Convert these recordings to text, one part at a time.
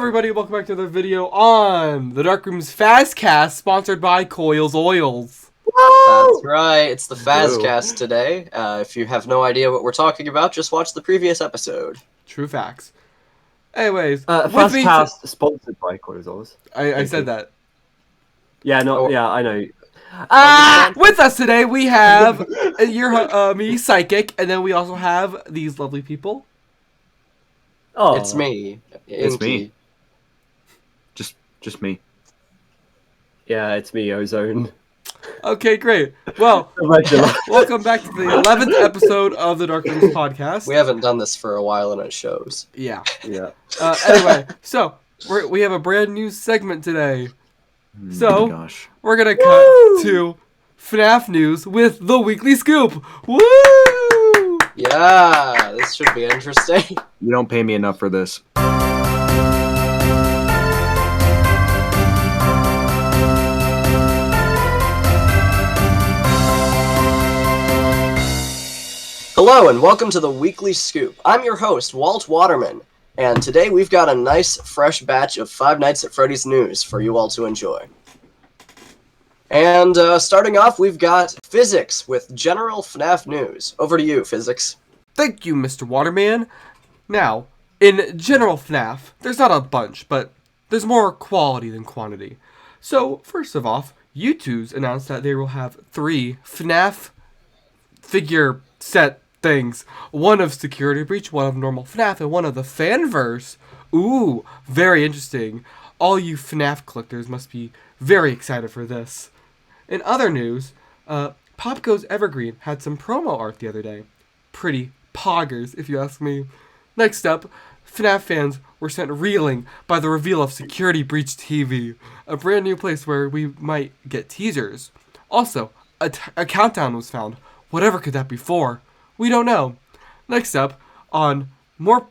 everybody, welcome back to another video on the Darkroom's Fazcast, sponsored by Coils Oils. Woo! That's right, it's the Fazcast today. If you have no idea what we're talking about, just watch the previous episode. True facts. Anyways, Fazcast sponsored by Coils Oils. I said that. Yeah, I know. With us today, we have me, Psychic, and then we also have these lovely people. Oh, it's me. It's Inky. me. Just me. Yeah, it's me, Ozone. Okay, great. Well, welcome back to the 11th episode of the Darkroom's podcast. We haven't done this for a while and it shows. Yeah. Yeah. Anyway, so we have a brand new segment today. So, gosh. We're going to cut to FNaF news with the Weekly Scoop. Woo! Yeah, this should be interesting. You don't pay me enough for this. Hello and welcome to the Weekly Scoop. I'm your host, Walt Waterman, and today we've got a nice fresh batch of Five Nights at Freddy's news for you all to enjoy. And starting off, we've got Physics with general FNaF news. Over to you, Physics. Thank you, Mr. Waterman. Now, in general FNaF, there's not a bunch, but there's more quality than quantity. So, first of all, U2's announced that they will have 3 FNaF figure set things. One of Security Breach, one of Normal FNaF, and one of the Fanverse. Ooh, very interesting. All you FNaF collectors must be very excited for this. In other news, Pop Goes Evergreen had some promo art the other day. Pretty poggers, if you ask me. Next up, FNaF fans were sent reeling by the reveal of Security Breach TV, a brand new place where we might get teasers. Also, a countdown was found. Whatever could that be for? We don't know. Next up, on more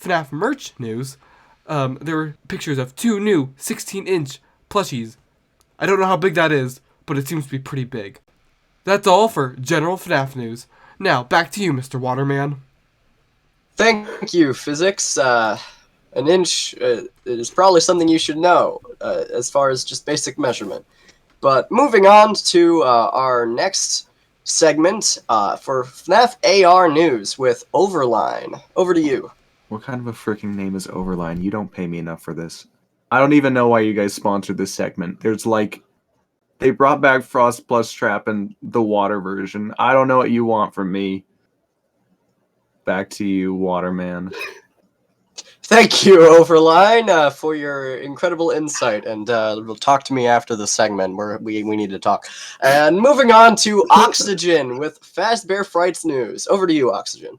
FNaF merch news, there were pictures of 2 new 16-inch plushies. I don't know how big that is, but it seems to be pretty big. That's all for general FNaF news. Now, back to you, Mr. Waterman. Thank you, Physics. An inch is probably something you should know, as far as just basic measurement. But moving on to our next segment for FNaF AR news with Overline. Over to you. What kind of a freaking name is Overline? You don't pay me enough for this. I don't even know why you guys sponsored this segment. There's like... They brought back Frost Plus Trap and the water version. I don't know what you want from me. Back to you, Waterman. Thank you, Overline, for your incredible insight, and talk to me after the segment where we need to talk. And moving on to Oxygen with Fazbear Frights news. Over to you, Oxygen.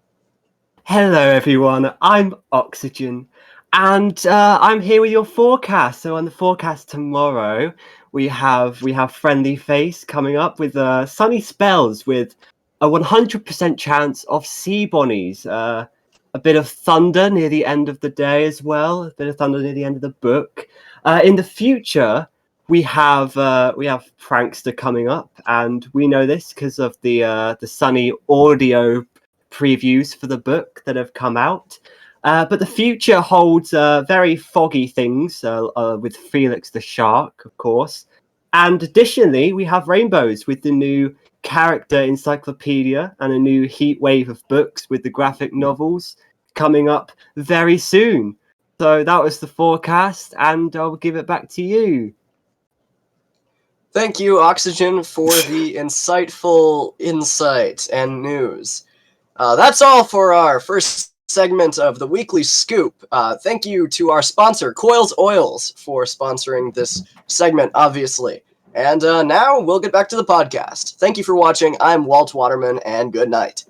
Hello, everyone. I'm Oxygen, and I'm here with your forecast. So on the forecast tomorrow, we have Friendly Face coming up with sunny spells with a 100% chance of sea bonnies. A bit of thunder near the end of the day as well. A bit of thunder near the end of the book. In the future, we have Prankster coming up, and we know this because of the sunny audio previews for the book that have come out. But the future holds very foggy things with Felix the Shark, of course. And additionally, we have rainbows with the new character encyclopedia and a new heat wave of books with the graphic novels coming up very soon. So that was the forecast, and I'll give it back to you. Thank you, Oxygen, for the insightful insight and news. That's all for our first segment of the Weekly Scoop. Thank you to our sponsor, Coils Oils, for sponsoring this segment, obviously. And now we'll get back to the podcast. Thank you for watching. I'm Walt Waterman, and good night.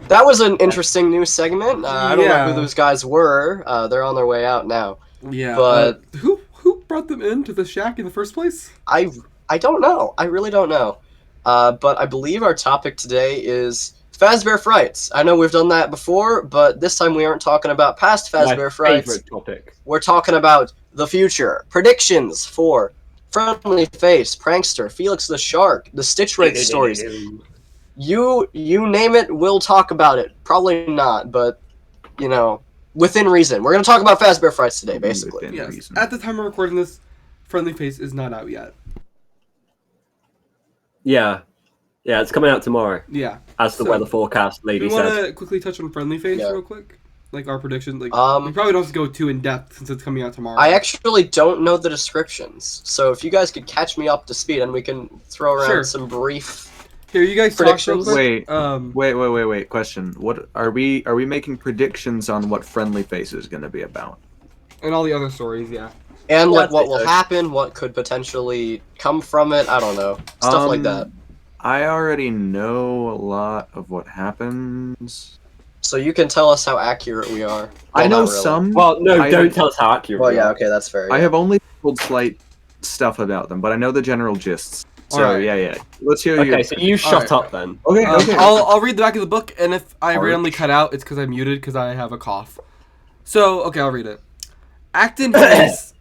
That was an interesting new segment. I don't know who those guys were. They're on their way out now. Yeah, but who brought them into the shack in the first place? I don't know. I really don't know. But I believe our topic today is Fazbear Frights. I know we've done that before, but this time we aren't talking about past Fazbear My Frights. favorite topic. We're talking about the future. Predictions for Friendly Face, Prankster, Felix the Shark, the Stitch Wraith stories. You name it, we'll talk about it. Probably not, but, you know, within reason. We're going to talk about Fazbear Frights today, basically. Within Yes. reason. At the time of recording this, Friendly Face is not out yet. Yeah. Yeah, it's coming out tomorrow, Yeah. as the So, weather forecast Do lady you want said. to quickly touch on Friendly Face Yeah. real quick? Like our predictions? Like, we Um, probably don't have to go too in depth since it's coming out tomorrow. I actually don't know the descriptions, so if you guys could catch me up to speed and we can throw around Sure. some brief... Here, you guys talk real predictions. quick. Wait. Question. What are we making predictions on what Friendly Face is going to be about? And all the other stories, yeah. And Yeah, like what I'd say will so. happen, what could potentially come from it, I don't know. Stuff like that. I already know a lot of what happens. So you can tell us how accurate we are. I Well, know not really. some. Well, no, I don't have- tell us how accurate Well, we yeah, are. okay, that's fair. I yeah. have only told slight stuff about them, but I know the general gists. So Alright. yeah. Let's hear you. Okay, so you shut up then. Okay. I'll read the back of the book, and if I Arch. randomly cut out, it's because I'm muted because I have a cough. So, okay, I'll read it. Act in haste.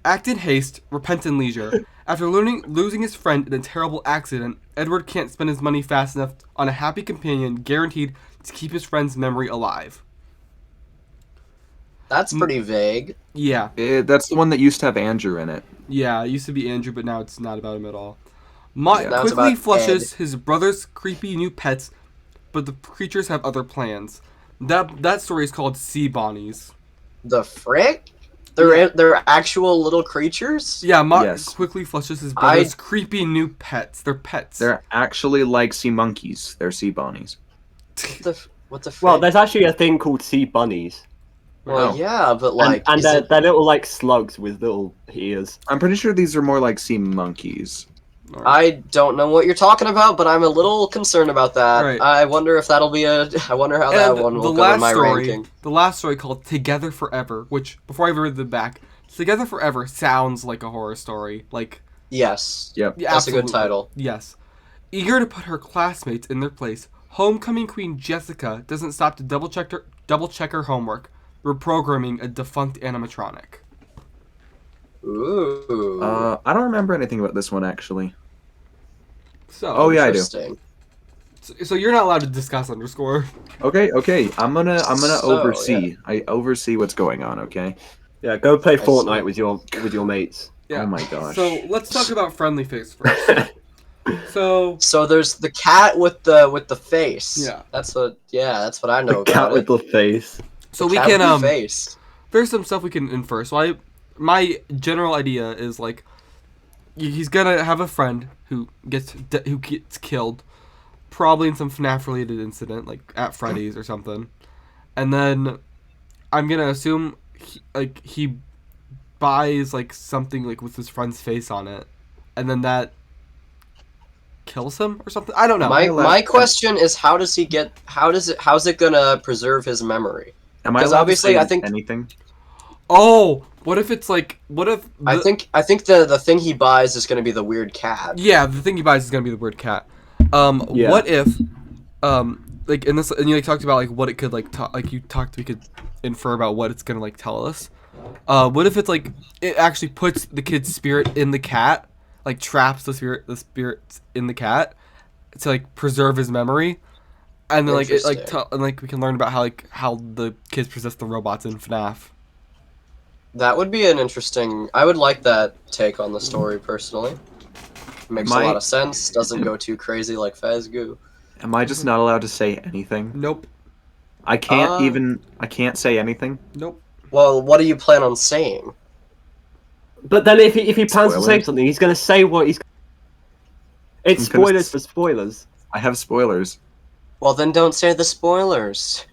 Act in haste, repent in leisure. After losing his friend in a terrible accident, Edward can't spend his money fast enough on a happy companion guaranteed to keep his friend's memory alive. That's pretty vague. Yeah, That's the one that used to have Andrew in it. yeah, it used to be Andrew, but now it's not about him at all. Now it's Quickly about flushes his brother's creepy new pets, but the creatures have other plans. That story is called Sea Bonnies. The frick? They're actual little creatures? Yeah, Yes. quickly flushes his brother's creepy new pets. They're pets. They're actually like sea monkeys. They're sea bonnies. What the frick? Well, there's actually a thing called sea bunnies. Well, Oh. yeah, but like... and is they're, it- they're little, like, slugs with little ears. I'm pretty sure these are more like sea monkeys. I don't know what you're talking about, but I'm a little concerned about that. Right. I wonder if that'll be a... I wonder how that And one will go in my ranking. the last story called Together Forever, which, before I read the back, Together Forever sounds like a horror story. Like, Yes. Yep. yeah, That's a good absolutely. title. Yes. Eager to put her classmates in their place, homecoming queen Jessica doesn't stop to double check her homework, reprogramming a defunct animatronic. Ooh. I don't remember anything about this one actually. So, Oh, yeah, I do. Interesting. So you're not allowed to discuss underscore. Okay. I'm gonna So, oversee. I oversee what's going on. Okay. Yeah, go play I Fortnite see. with your mates. Yeah. Oh my gosh. So let's talk about Friendly Face first. So There's the cat with the face. Yeah. That's what I know The about cat it. with the face. so The we cat can with the face. there's some stuff we can infer. So my general idea is like he's gonna have a friend who gets killed, probably in some FNaF related incident, like at Freddy's or something, and then I'm gonna assume he buys like something like with his friend's face on it, and then that kills him or something. I don't know. My question is how's it gonna preserve his memory? Am I 'cause allowed obviously to say I think- anything? Oh, what if it's like I think the thing he buys is gonna be the weird cat. Yeah, the thing he buys is gonna be the weird cat. Yeah. What if, like in this, and you like talked about like what it could like we could infer about what it's gonna like tell us. What if it's like it actually puts the kid's spirit in the cat, like traps the spirits in the cat to like preserve his memory, and then like it like Interesting. and like we can learn about how the kids possess the robots in FNaF. That would be an interesting. I would like that take on the story personally. Makes a My- lot of sense. Doesn't go too crazy like Fazgoo. Am I just not allowed to say anything? Nope. I can't say anything. Nope. Well, what do you plan on saying? But then if he plans to say Spoilers. something, he's going to say what he's... It's I'm gonna spoilers for spoilers. I have spoilers. Well, then don't say the spoilers.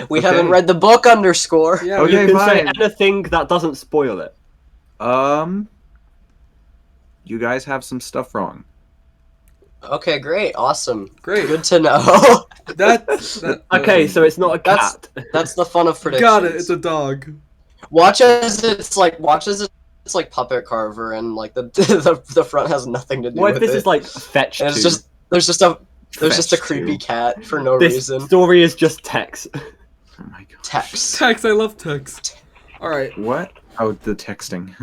We Okay. haven't read the book underscore. Yeah. Okay. You can say fine. anything that doesn't spoil it. You guys have some stuff wrong. Okay, great, awesome, Great. good to know. That Okay, so it's not a That's- cat. That's the fun of predictions. got it. It's a dog. Watch as it's like puppet carver and like the front has nothing to do What if with this it. is like fetch And it's two? just there's just a There's just a Fetch creepy 2. cat for no This reason. story is just text. Oh my god. Text. Text, I love text. Alright. What? Oh, the texting.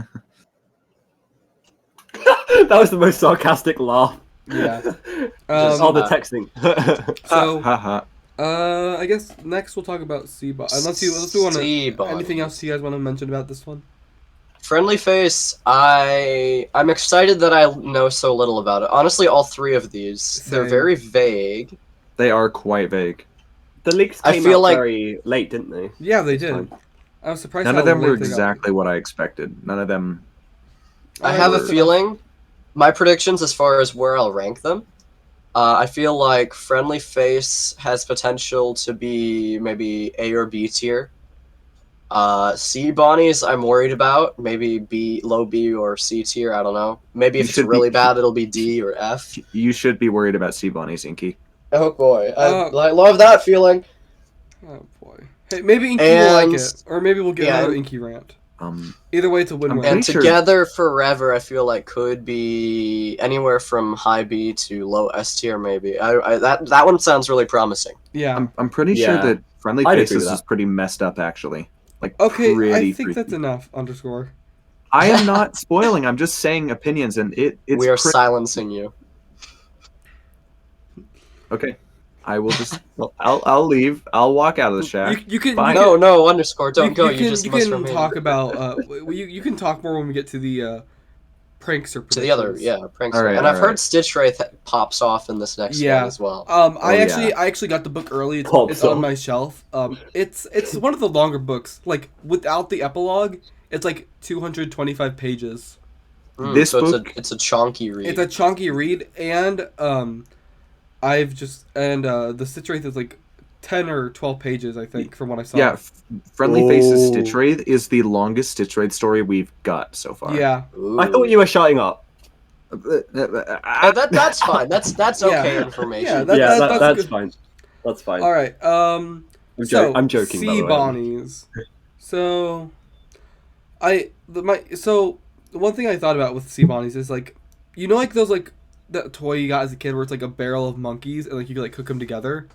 That was the most sarcastic laugh. Yeah. Oh, the uh, texting. So, Haha. I guess next we'll talk about sea bonnies. Unless we want to. Sea bonnies. Anything else you guys want to mention about this one? Friendly Face, I'm excited that I know so little about it. Honestly, all three of these, they're Same. very vague. They are quite vague. The leaks I came feel out like- very late, didn't they? Yeah, they did. Fine. I was surprised. None how of them late were they got. exactly what I expected. None of them. I have a Alright, feeling, my predictions as far as where I'll rank them, I feel like Friendly Face has potential to be maybe A or B tier. Sea Bonnies, I'm worried about. Maybe B, low B or C tier. I don't know. Maybe You if it's should be- really bad, it'll be D or F. You should be worried about sea bunnies, Inky. Oh boy, Uh, I love that feeling. Oh boy. Hey, maybe Inky will like And- it, or maybe we'll get yeah, another and- Inky rant. Um, Either way, it's a win-win. pretty And sure- Together Forever, I feel like could be anywhere from high B to low S tier, maybe. That one sounds really promising. Yeah. I'm pretty sure Yeah. that Friendly I'd agree Faces with is that. pretty messed up, actually. Like, Okay, pretty I think freaky. that's enough. Underscore. I am not spoiling. I'm just saying opinions, and it's We are pretty- silencing you. Okay. I will just. Well, I'll leave. I'll walk out of the shack. You can. Fine. You No, underscore. Don't can, go. You You can, just you must can remain. talk about. You can talk more when we get to the prankster. To the other, predictions. yeah, Prankster. Alright, And I've heard alright. Stitch Wraith pops off in this next Yeah. one as well. I yeah. actually got the book early. It's, Pop it's on song. my shelf. It's one of the longer books. Like without the epilogue, it's like 225 pages. This so book- it's a chonky read. It's a chunky read, and the Stitch Wraith is like 10 or 12 pages, I think, from what I saw. Yeah, Friendly Faces Oh. Stitch Wraith is the longest Stitch Wraith story we've got so far. Yeah. Ooh. I thought you were shutting up. That's fine. That's okay Yeah. information. Yeah, That's that's good. fine. That's fine. All right. I'm joking. by Sea the way. bonnies. So, the one thing I thought about with sea bonnies is like, you know, like those like that toy you got as a kid where it's like a barrel of monkeys and like you could like cook them together.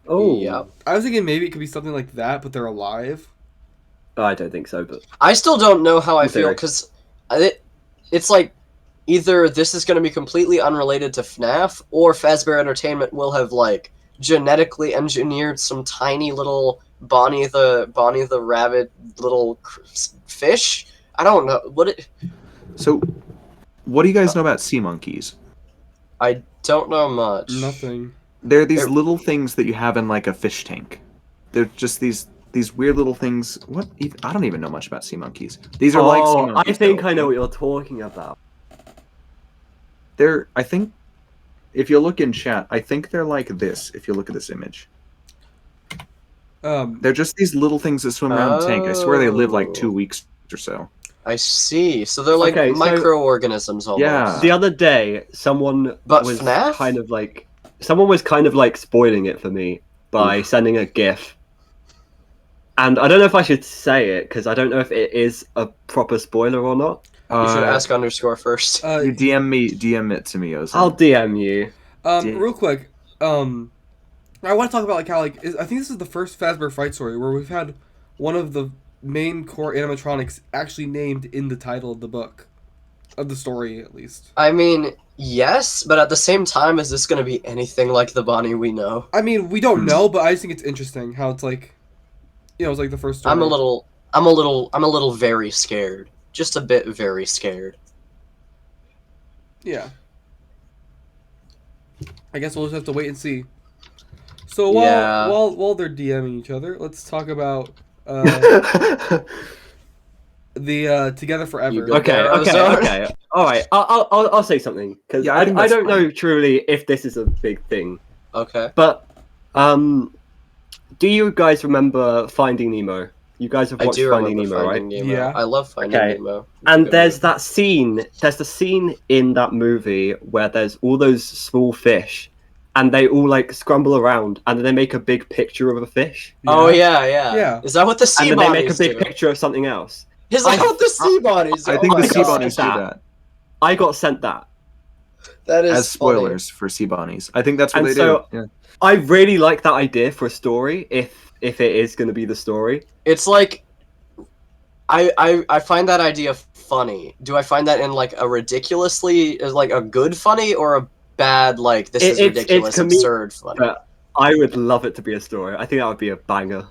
Oh, Yeah. I was thinking maybe it could be something like that, but they're alive. I don't think so, but I still don't know how I In feel theory. because it's like either this is going to be completely unrelated to FNaF or Fazbear Entertainment will have like genetically engineered some tiny little Bonnie the rabbit little fish. I don't know So, what do you guys know about sea monkeys? I don't know much. Nothing. They're these They're- little things that you have in like a fish tank. They're just these weird little things. What? I don't even know much about sea monkeys. These are like sea monkeys. I think though. I know what you're talking about. They're. I think if you look in chat, I think they're like this. If you look at this image, they're just these little things that swim around the tank. I swear they live like 2 Oh. weeks or so. I see. So they're like Okay, so- microorganisms almost. Yeah. The other day, someone But was FNaF? kind of like spoiling it for me by sending a GIF. And I don't know if I should say it because I don't know if it is a proper spoiler or not. You should ask underscore first. You DM it to me, Ozone. I'll DM you. Real quick, I want to talk about like how like I think this is the first Fazbear Fight story where we've had one of the main core animatronics actually named in the title of the book, of the story at least. I mean, yes, but at the same time, is this going to be anything like the Bonnie we know? I mean, we don't know, but I just think it's interesting how it's like, it's like the first story. I'm a little very scared. Just a bit very scared. Yeah. I guess we'll just have to wait and see. So Yeah. while they're DMing each other, let's talk about the Together Forever. You go. Okay. All right. I'll say something because Yeah, I think I that's don't fine. know truly if this is a big thing, Okay. but do you guys remember Finding Nemo? You guys have I watched do Finding remember Nemo, Finding right? Nemo. Yeah. I love Finding Okay. Nemo. And Good there's movie. that scene. There's the scene in that movie where there's all those small fish, and they all like scramble around, and then they make a big picture of a fish, Oh yeah. Yeah. Is that what the sea and then they make a bonnies big do? picture of something else. Is that what the sea bonnies do? I think Oh the my sea God. bunnies do that. I got sent that. That is as spoilers for sea bunnies. I think that's what And they so- do. Yeah. I really like that idea for a story, if it is going to be the story. It's like I find that idea funny. Do I find that in like a ridiculously like a good funny or a bad like this is It's ridiculous comedic, absurd funny? But I would love it to be a story. I think that would be a banger.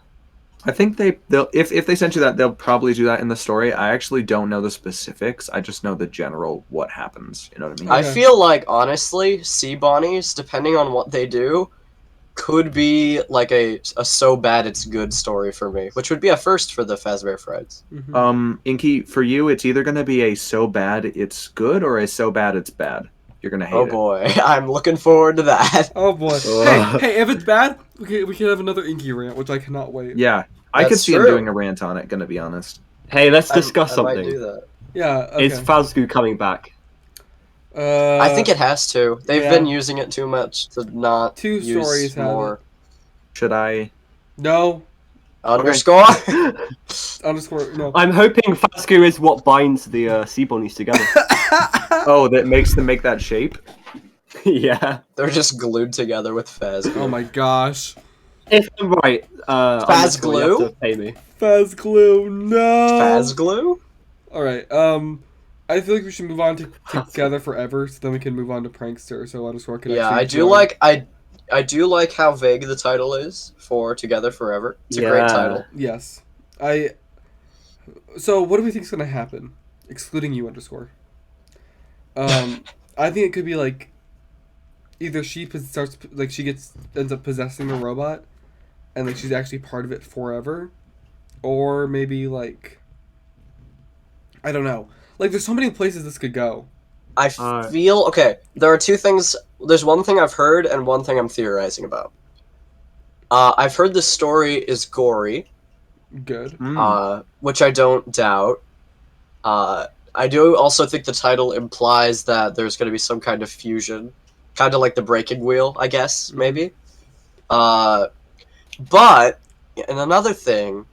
I think they'll if they sent you that, they'll probably do that in the story. I actually don't know the specifics. I just know the general what happens. You know what I mean? I Okay. feel like honestly, sea bonnies, depending on what they do, could be like a so bad it's good story for me, which would be a first for the Fazbear Frights. Mhm. Inky, for you, it's either gonna be a so bad it's good or a so bad it's bad. You're gonna hate Oh it. boy, I'm looking forward to that. Oh boy. Ugh. Hey, if it's bad, we can have another Inky rant, which I cannot wait. Yeah, I could That's see him true. doing a rant on it. Gonna be honest. Hey, let's discuss I might do something. that. Yeah. Okay. Is Fazgu coming back? I think it has to. They've yeah. been using it too much to not Two use stories have more. Should I? No. Underscore. Underscore. No. I'm hoping Fazgu is what binds the sea bunnies together. Oh, that makes them make that shape. Yeah. They're just glued together with Faz. Oh my gosh. If I'm right, Fazglue? you have to pay me. Faz glue. No. Faz glue? All right. I feel like we should move on to Together Forever, so then we can move on to Prankster. So underscore can Yeah, actually I do join. like I do like how vague the title is for Together Forever. It's a great Yeah. title. Yes. So what do we think is gonna happen? Excluding you, underscore. I think it could be like either she starts like ends up possessing the robot, and like she's actually part of it forever, or maybe like I don't know. Like there's so many places this could go. I feel okay. There are two things. There's one thing I've heard and one thing I'm theorizing about. I've heard the story is gory, Good. which I don't doubt. I do also think the title implies that there's going to be some kind of fusion, kind of like the breaking wheel, I guess, maybe. But, and another thing,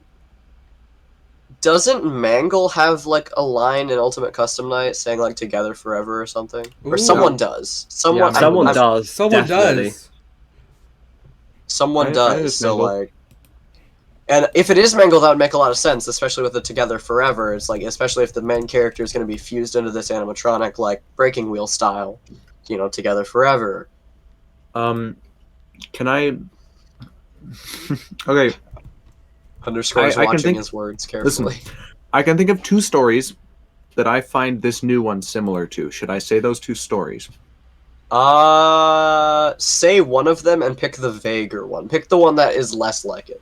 doesn't Mangle have like a line in Ultimate Custom Night saying like "Together Forever" or something? Or Ooh. someone does. Someone, Yeah, someone I've- does. Someone definitely. does. Someone I does. just So Mangle. like, and if it is Mangle, that would make a lot of sense, especially with the Together Forever. It's like, especially if the main character is going to be fused into this animatronic, like Breaking Wheel style, you know, Together Forever. Can I? Okay, Underscore is I can watching think- his words carefully. I can think of two stories that I find this new one similar to. Should I say those two stories? Say one of them and pick the vaguer one. Pick the one that is less like it.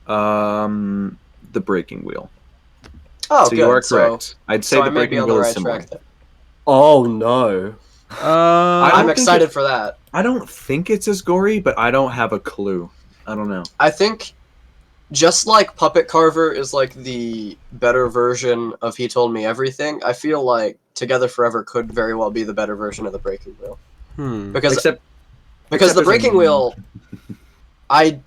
The Breaking Wheel. Oh, So good. you are So, correct. I'd say so the I may be Breaking on the Wheel is right similar. track there. Oh no. I I'm don't think excited for that. I don't think it's as gory, but I don't have a clue. I don't know. I think just like Puppet Carver is like the better version of He Told Me Everything, I feel like Together Forever could very well be the better version of the Breaking Wheel. Because Except the there's Breaking a- Wheel, I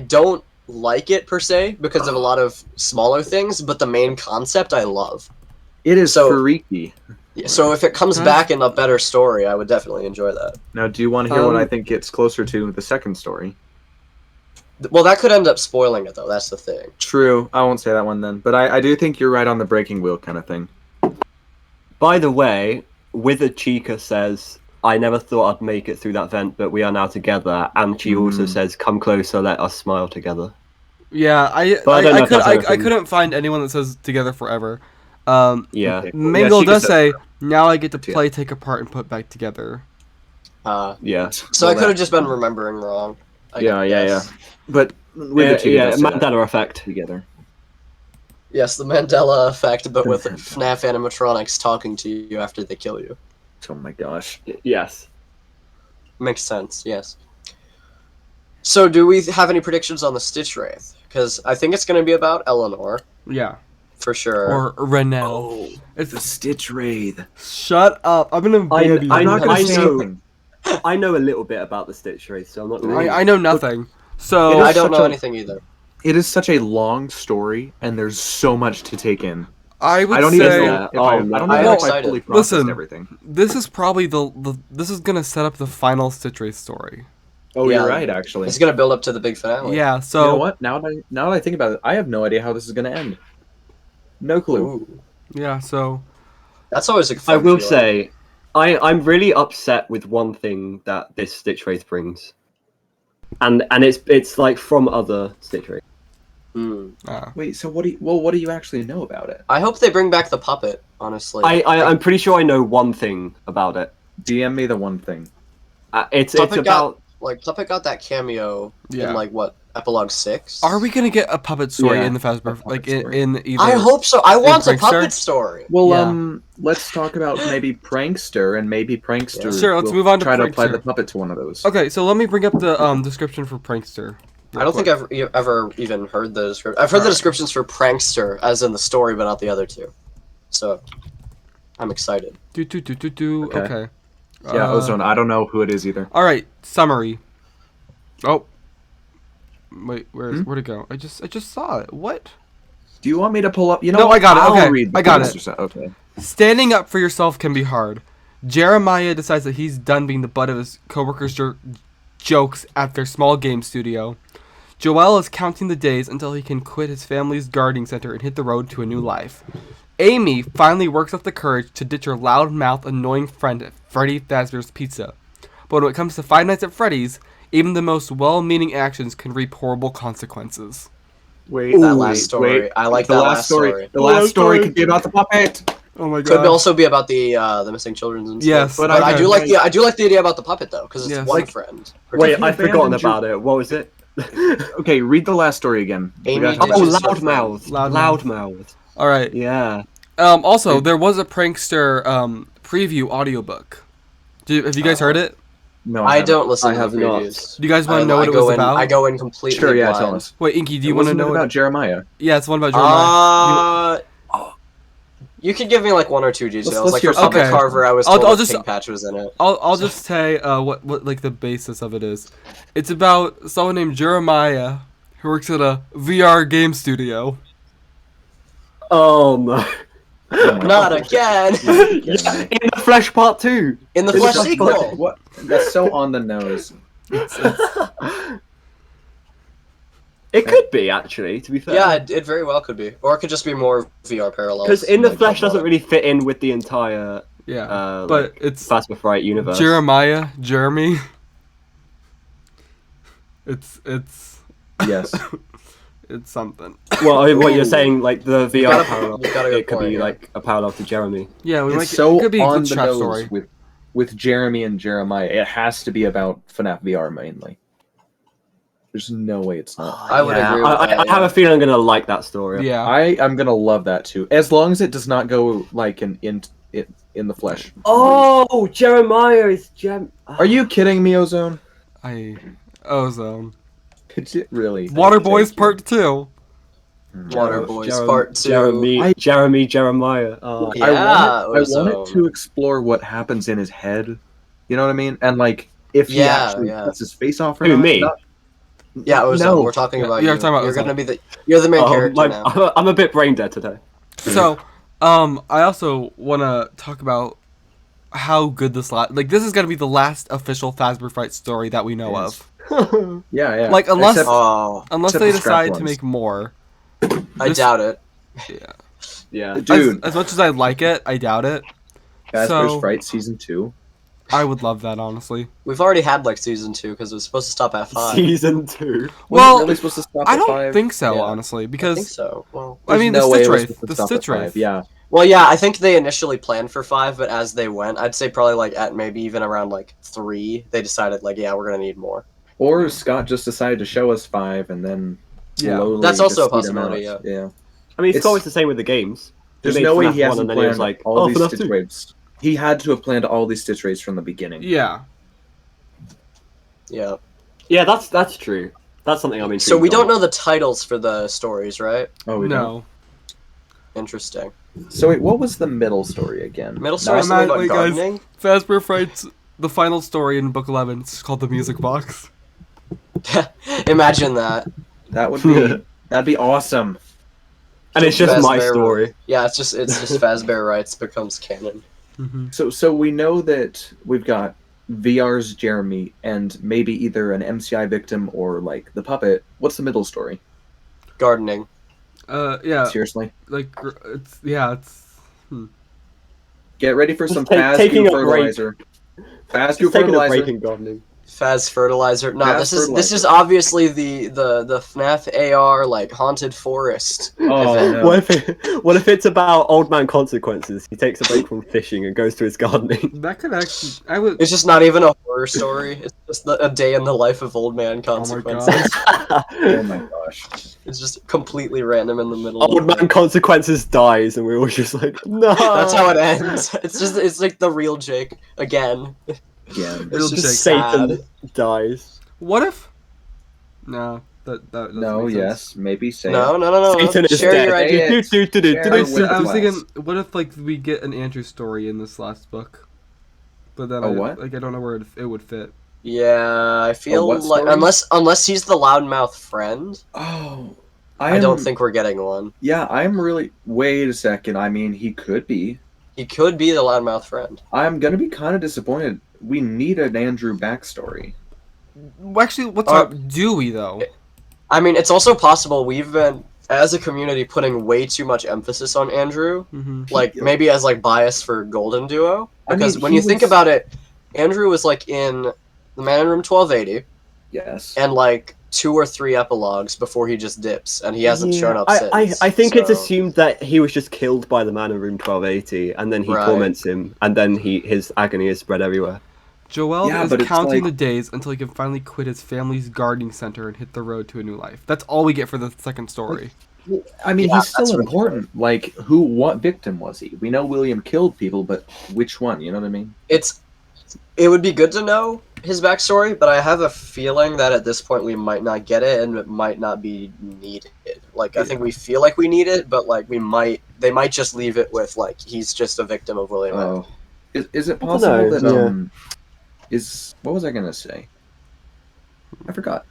don't like it per se because of a lot of smaller things, but the main concept I love. it is So- freaky. So if it comes Huh? back in a better story, I would definitely enjoy that. Now, do you want to hear what I Um, think gets closer to the second story? Well, that could end up spoiling it though. That's the thing. True. I won't say that one then. But I do think you're right on the Breaking Wheel kind of thing. By the way, Withered Chica says, I never thought I'd make it through that vent, but we are now together. And she also says, come closer, let us smile together. Yeah, But I don't know if that's I anything. couldn't find anyone that says Together Forever. Yeah. Okay. Mangle Chica does said- say, now I get to Yeah. play, take apart, and put back together. Yeah. So Well, I could have just been remembering wrong. I Yeah. guess. But with Yeah, the Chica does say that Mandela effect. together. Yes, the Mandela effect, but with FNaF animatronics talking to you after they kill you. Oh my gosh. Yes. Makes sense, yes. So, do we have any predictions on the Stitch Wraith? Because I think it's going to be about Eleanor, Yeah. for sure. Or Renell. Oh, It's the Stitch Wraith. Shut up. I'm gonna ban you. I'm not gonna I say know- anything. I know a little bit about the Stitch Wraith, so I'm not really... I know nothing. It So is I don't such know a- anything either. It is such a long story, and there's so much to take in. I would I don't say even know if I don't I'm know if I excited. fully processed Listen. everything. this is probably this is gonna set up the final Stitch Race story. Oh, Yeah, you're right, actually. It's gonna build up to the big finale. Yeah. So You know what? Now that I think about it, I have no idea how this is going to end. No clue. Ooh, Yeah. So that's always a I fun will feeling. say, I'm really upset with one thing that this Stitch Race brings, and it's like from other Stitch Race. Hmm. Wait, so what do you actually know about it? I hope they bring back the puppet. Honestly, I'm pretty sure I know one thing about it. DM me the one thing. It's Puppet about Puppet got that cameo Yeah. in like what epilogue 6. are we gonna get a puppet story Yeah, in the Fazbear, a like puppet story. in either? I hope so. I want a Prankster? puppet story. Well, Yeah. let's talk about maybe Prankster, and maybe Prankster. Sure, let's will move on to try to apply Prankster. the puppet to one of those. Okay, so let me bring up the description for Prankster. I don't think I've ever even heard the description. I've heard the descriptions for Prankster, as in the story, but not the other two. So, I'm excited. Okay. Okay. Yeah, Ozone. I don't know who it is either. All right, summary. Oh, wait, where'd it go? I just saw it. What? Do you want me to pull up? You know, No, what? I got it. I'll Okay, read the I got Prankster it. stuff. Okay. Standing up for yourself can be hard. Jeremiah decides that he's done being the butt of his coworkers' jokes at their small game studio. Joel is counting the days until he can quit his family's gardening center and hit the road to a new life. Amy finally works up the courage to ditch her loudmouth, annoying friend at Freddy Fazbear's Pizza. But when it comes to Five Nights at Freddy's, even the most well-meaning actions can reap horrible consequences. wait, That last story. I like The that last story. The last last story story. could be about the puppet. Oh my Could also be about the missing children and stuff. Yes, but okay. I do like the idea about the puppet though, because it's Yes. one Like- friend. Wait, he I've forgotten abandoned you- about it. What was it? Okay, read the last story again. We Amy got to- ditches her Loudmouth. Loudmouth. Loudmouth. All right. Yeah. Also, there was a Prankster preview audiobook. Have you guys heard it? No, I haven't. don't listen I to have the not. previews. Do you guys want to I- know what I it go was in- about? I go in completely Sure, yeah, blind. tell us. Wait, Inky, do you It want to wasn't know? about Jeremiah? Yeah, it's the one about Jeremiah. You could give me like one or two details. let's Like hear for Puppet Okay. Carver, I was I'll- told I'll that just- Pink Patch was in it. I'll just say what like the basis of it is. It's about someone named Jeremiah who works at a VR game studio. Oh no. Oh my Not God. again. Yeah. In the Flesh Part 2. In the It's Flesh just sequel. What? That's so on the nose. It could be actually, to be fair. Yeah, it very well could be, or it could just be more VR parallels. Because In the Like, Flesh come doesn't on. really fit in with the entire Yeah, but like, it's Fazbear Fright universe. Jeremiah, Jeremy. It's Yes. it's something. Well, I mean, what you're Ooh. saying, like the VR got a- parallel, you got a good it could point, be yeah. like a parallel to Jeremy. Yeah, we might It's so it could be a on good the trap nose story. with Jeremy and Jeremiah. It has to be about FNAF VR mainly. There's no way it's not. I would agree with that, I have yeah. a feeling I'm gonna like that story. Yeah. I am gonna love that too, as long as it does not go like in the flesh. Oh, Jeremiah is Are you kidding me, Ozone? Ozone. Could you really? Water Boys Thank you. Part 2. Water Boys Part 2. Jeremiah. Oh. Yeah, I wanted Ozone. to explore what happens in his head. You know what I mean? And like if he Yeah, actually yeah. cuts his face off or Who, not. me? Yeah, Ozone. No. We're talking Yeah, about you're you. talking about You're Ozone. gonna be you're the main character now. I'm a bit brain dead today. So, I also want to talk about how good this this is gonna be the last official Fazbear Fight story that we know Yes. of. Yeah. Like, unless- Except- Oh, Unless Except they the scrap decide to ones. make more. I This- doubt it. Yeah. Yeah. dude, As much as I like it, I doubt it. Fazbear's so- Fright Season 2. I would love that, honestly. We've already had like season 2 because it was supposed to stop at 5. Season 2. Well, Was it really supposed to stop I at don't 5? think so, Yeah. honestly, I think because so. Well, I mean There's the no way Stitch it was Wraith, supposed to the stop at Stitch 5. Wraith. Yeah. well, yeah. I think they initially planned for 5, but as they went, I'd say probably like at maybe even around like 3, they decided like, yeah, we're gonna need more. Or Scott just decided to show us 5 and then Yeah. slowly That's also just a speed 'em possibility, out. Yeah. I mean, it's It's- always the same with the games. There's made no way FNAF he 1 hasn't and then he was planned like, all oh, these FNAF Stitch 2. Wraiths. He had to have planned all these Stitch Wraiths from the beginning. Yeah. Yeah. Yeah, that's true. That's something I'm intrigued So we don't on. know the titles for the stories, right? Oh, we don't. No. Interesting. So wait, what was the middle story again? Middle story I'm something not- about wait, guys. gardening. Fazbear Frights, the final story in Book 11. It's called The Music Box. Imagine that. That would be that'd be awesome. And it's just my Fazbear- story. Yeah, it's just Fazbear Rights becomes canon. So we know that we've got VR's Jeremy and maybe either an MCI victim or like the puppet. What's the middle story? Gardening. Yeah, Seriously, it's. get ready for some Taking Fazbear a break. fertilizer. Just Fazbear taking a fertilizer. break in gardening. Faz fertilizer. No, Faz this is fertilizer. obviously the FNaF AR like haunted forest. Oh event. no! What if it's about old man consequences? He takes a break from fishing and goes to his gardening. That could actually. I would. It's just not even a horror story. It's just a day in the life of old man Oh my consequences. god. Oh my gosh! It's just completely random in the middle. Old of man consequences dies, and we're all just like, no. That's how it ends. It's like the real Jake again. Again. It's Real just Jake. Satan sad. dies. What if? No, that doesn't No. make sense. Yes. Maybe say. No. Satan is Share your dead. idea. Share with I was us. thinking, what if like we get an Andrew story in this last book, but then what? I don't know where it would fit. Yeah, I feel what like story? unless he's the loudmouth friend, Oh. I don't think we're getting one. Yeah, I'm really. Wait a second. I mean, he could be. He could be the loudmouth friend. I'm gonna be kind of disappointed. We need an Andrew backstory. Well, actually, what's up? Do we though? I mean, it's also possible we've been, as a community, putting way too much emphasis on Andrew. Mm-hmm. Like, maybe as, like, bias for Golden Duo. I Because mean, when he you think was- about it, Andrew was, like, in The Man in Room 1280, Yes. and, like, 2 or 3 epilogues before he just dips, and he hasn't shown up since. I think it's so- assumed that he was just killed by the man in room 1280, and then he Right. torments him, and then his agony is spread everywhere. Joel Yeah, is but it's counting like- the days until he can finally quit his family's gardening center and hit the road to a new life. That's all we get for the second story. I mean, Yeah, he's that's still what- important. Like, what victim was he? We know William killed people, but which one? You know what I mean? It would be good to know his backstory, but I have a feeling that at this point we might not get it, and it might not be needed. Like, I think we feel like we need it, but like they might just leave it with like he's just a victim of William. Oh, is it I don't possible know, that what was I gonna say? I forgot.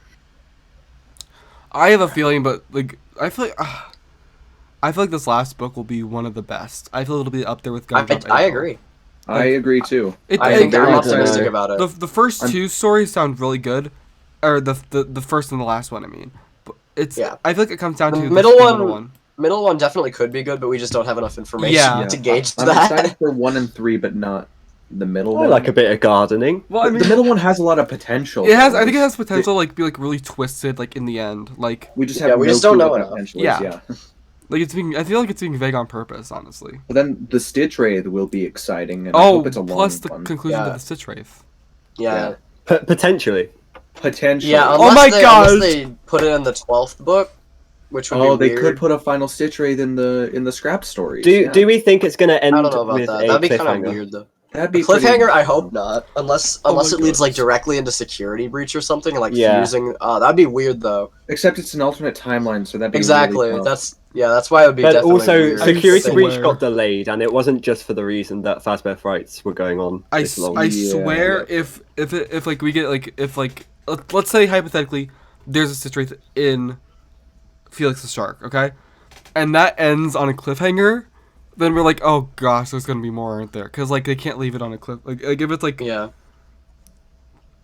I have a feeling, but like I feel like this last book will be one of the best. I feel it'll be up there with Gumdrop. I agree. I agree too. I think I I'm don't optimistic know. about it. The first I'm- two stories sound really good, or the first and the last one. I mean, but it's Yeah. I feel like it comes down The to middle the one- middle one. Middle one definitely could be good, but we just don't have enough information Yeah. to gauge I'm that. excited for 1 and 3, but not the middle I one. like a bit of gardening. Well, I The mean, middle one has a lot of potential. it has. though. I think it has potential, like be like really twisted, like in the end, like We just Yeah, have we no just don't clue know what that enough. potential Yeah. is. Yeah. like it's being. I feel like it's being vague on purpose, honestly. But then the Stitch Wraith will be exciting, and I Oh, hope it's a long plus the one. conclusion to Yeah. the Stitch Wraith. Yeah. Potentially. Potentially. Yeah, Oh my gosh! unless they put it in the 12th book, which would Oh, be they weird. could put a final Stitch Wraith in the scrap stories. Do yeah. do we think it's going to end I don't know about with that. a That'd be kind of cliffhanger? weird, though. That'd The be pretty- cliffhanger, I hope not. Unless my it leads like gosh. directly into security breach or something, like Yeah. fusing. That'd be weird though. Except it's an alternate timeline, so that'd be Exactly. Really tough. That's why it would be But definitely also, weird. Security I Breach swear. got delayed, and it wasn't just for the reason that Fazbear Frights were going on I this long. Yeah, swear if like we get like if like let's say hypothetically there's a Stitch Wraith in Felix the Shark, okay, and that ends on a cliffhanger, then we're like, oh gosh, there's gonna be more, aren't there? Because like they can't leave it on a cliff. Like if it's like Yeah.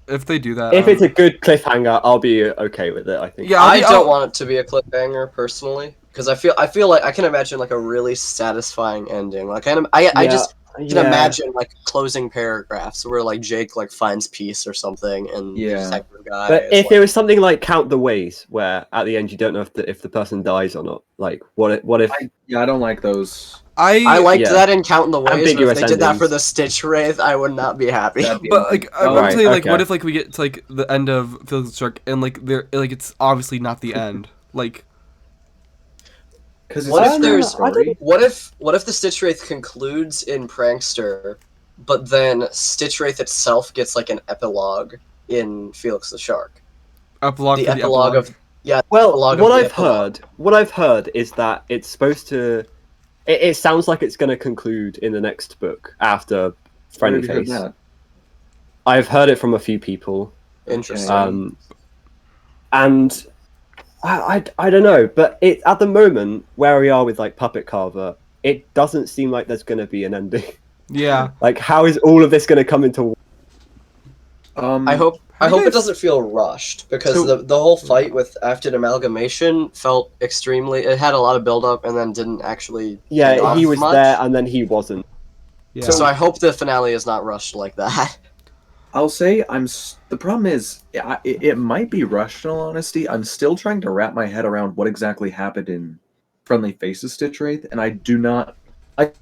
if they do that, If it's a good cliffhanger, I'll be okay with it, I think. yeah, I don't want it to be a cliffhanger personally, because I feel like I can imagine like a really satisfying ending. Like I just can imagine like closing paragraphs where like Jake like finds peace or something, and Yeah. the second guy. But is, if like, it was something like Count the Ways, where at the end you don't know if the person dies or not, like what if I don't like those. I liked yeah. that in Counting the Ways, but if Ambiguous they did that for endings. the Stitch Wraith, I would not be happy. That'd be But like Oh, I'm right, saying, like okay. what if like we get to like the end of Felix the Shark and like they're like it's obviously not the end, like. Because What it's if a there's- story. What if the Stitch Wraith concludes in Prankster, but then Stitch Wraith itself gets like an epilogue in Felix the Shark? Epilogue The for epilogue of Well, epilogue of what the I've epilogue. heard is that it's supposed to. It sounds like it's going to conclude in the next book after Where Friendly have you heard Face. that? I've heard it from a few people, Interesting. and I don't know, but it at the moment where we are with like Puppet Carver, it doesn't seem like there's going to be an ending. Yeah. Like, how is all of this going to come into? I hope How do you it guys- doesn't feel rushed because So- the whole fight with After Amalgamation felt extremely. It had a lot of build up and then didn't actually. end Yeah, off he was much. there and then he wasn't. Yeah. So I hope the finale is not rushed like that. I'll say the problem is it might be rushed in all honesty. I'm still trying to wrap my head around what exactly happened in Friendly Faces Stitch Wraith, and I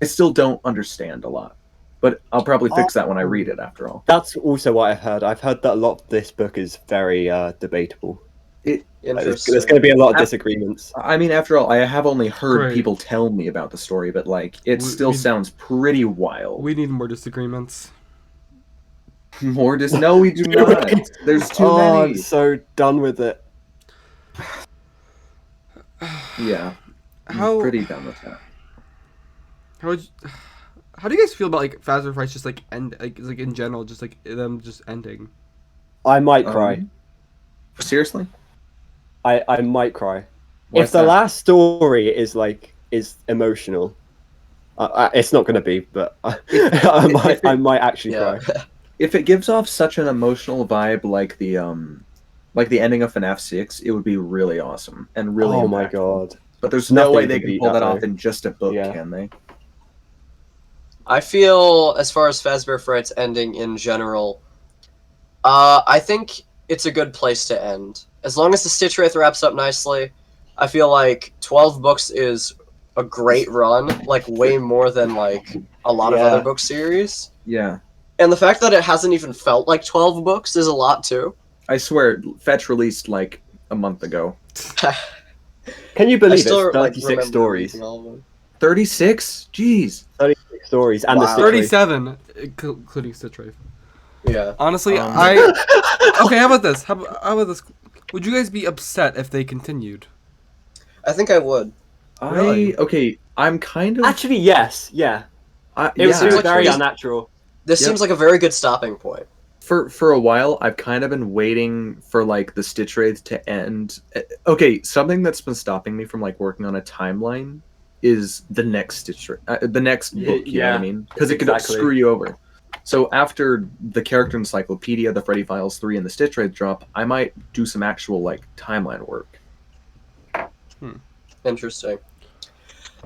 still don't understand a lot. But I'll probably fix that when I read it after all. That's also what I've heard. I've heard that a lot of this book is very debatable. There's Interesting. going to be a lot of disagreements. I mean, after all, I have only heard Great. people tell me about the story, but like it We- still we- sounds pretty wild. We need more disagreements. More no, we do not. There's too I'm many. so done with it. Yeah, I'm How pretty done with that. how do you guys feel about like Fazbear Fights just like end like in general, just like them just ending? I might cry. Seriously? I might cry. Why's If the that? last story is emotional, it's not going to be, but I might actually Yeah. cry. If it gives off such an emotional vibe like the ending of FNaF 6, it would be really awesome and really Oh my impactful. god. But there's no Nothing way can they can beat pull that, that off though. in just a book, Yeah. can they? I feel, as far as Fazbear Frights ending in general, I think it's a good place to end. As long as the Stitch Wraith wraps up nicely, I feel like 12 books is a great run, like way more than like a lot of Yeah. other book series. Yeah. And the fact that it hasn't even felt like 12 books is a lot too. I swear, Fetch released like a month ago. Can you I believe still it's like 36 remember stories? reading all of them. 36? Jeez. 36 stories and the Wow. Stitch Wraith. 37, including Stitch Wraith. Yeah. Honestly, Um, okay. How about this? How about this? Would you guys be upset if they continued? I think I would. Really? Okay, I'm kind of Actually, yes, yeah. It was seems like very it's- unnatural. This Yep. seems like a very good stopping point. for a while I've kind of been waiting for like the Stitch Wraith to end. Okay, something that's been stopping me from like working on a timeline is the next the next book, you know what I Yeah, mean? Because it could exactly. screw you over. So after the character encyclopedia, the Freddy Files 3 and the Stitch Wraith drop, I might do some actual like timeline work. Interesting.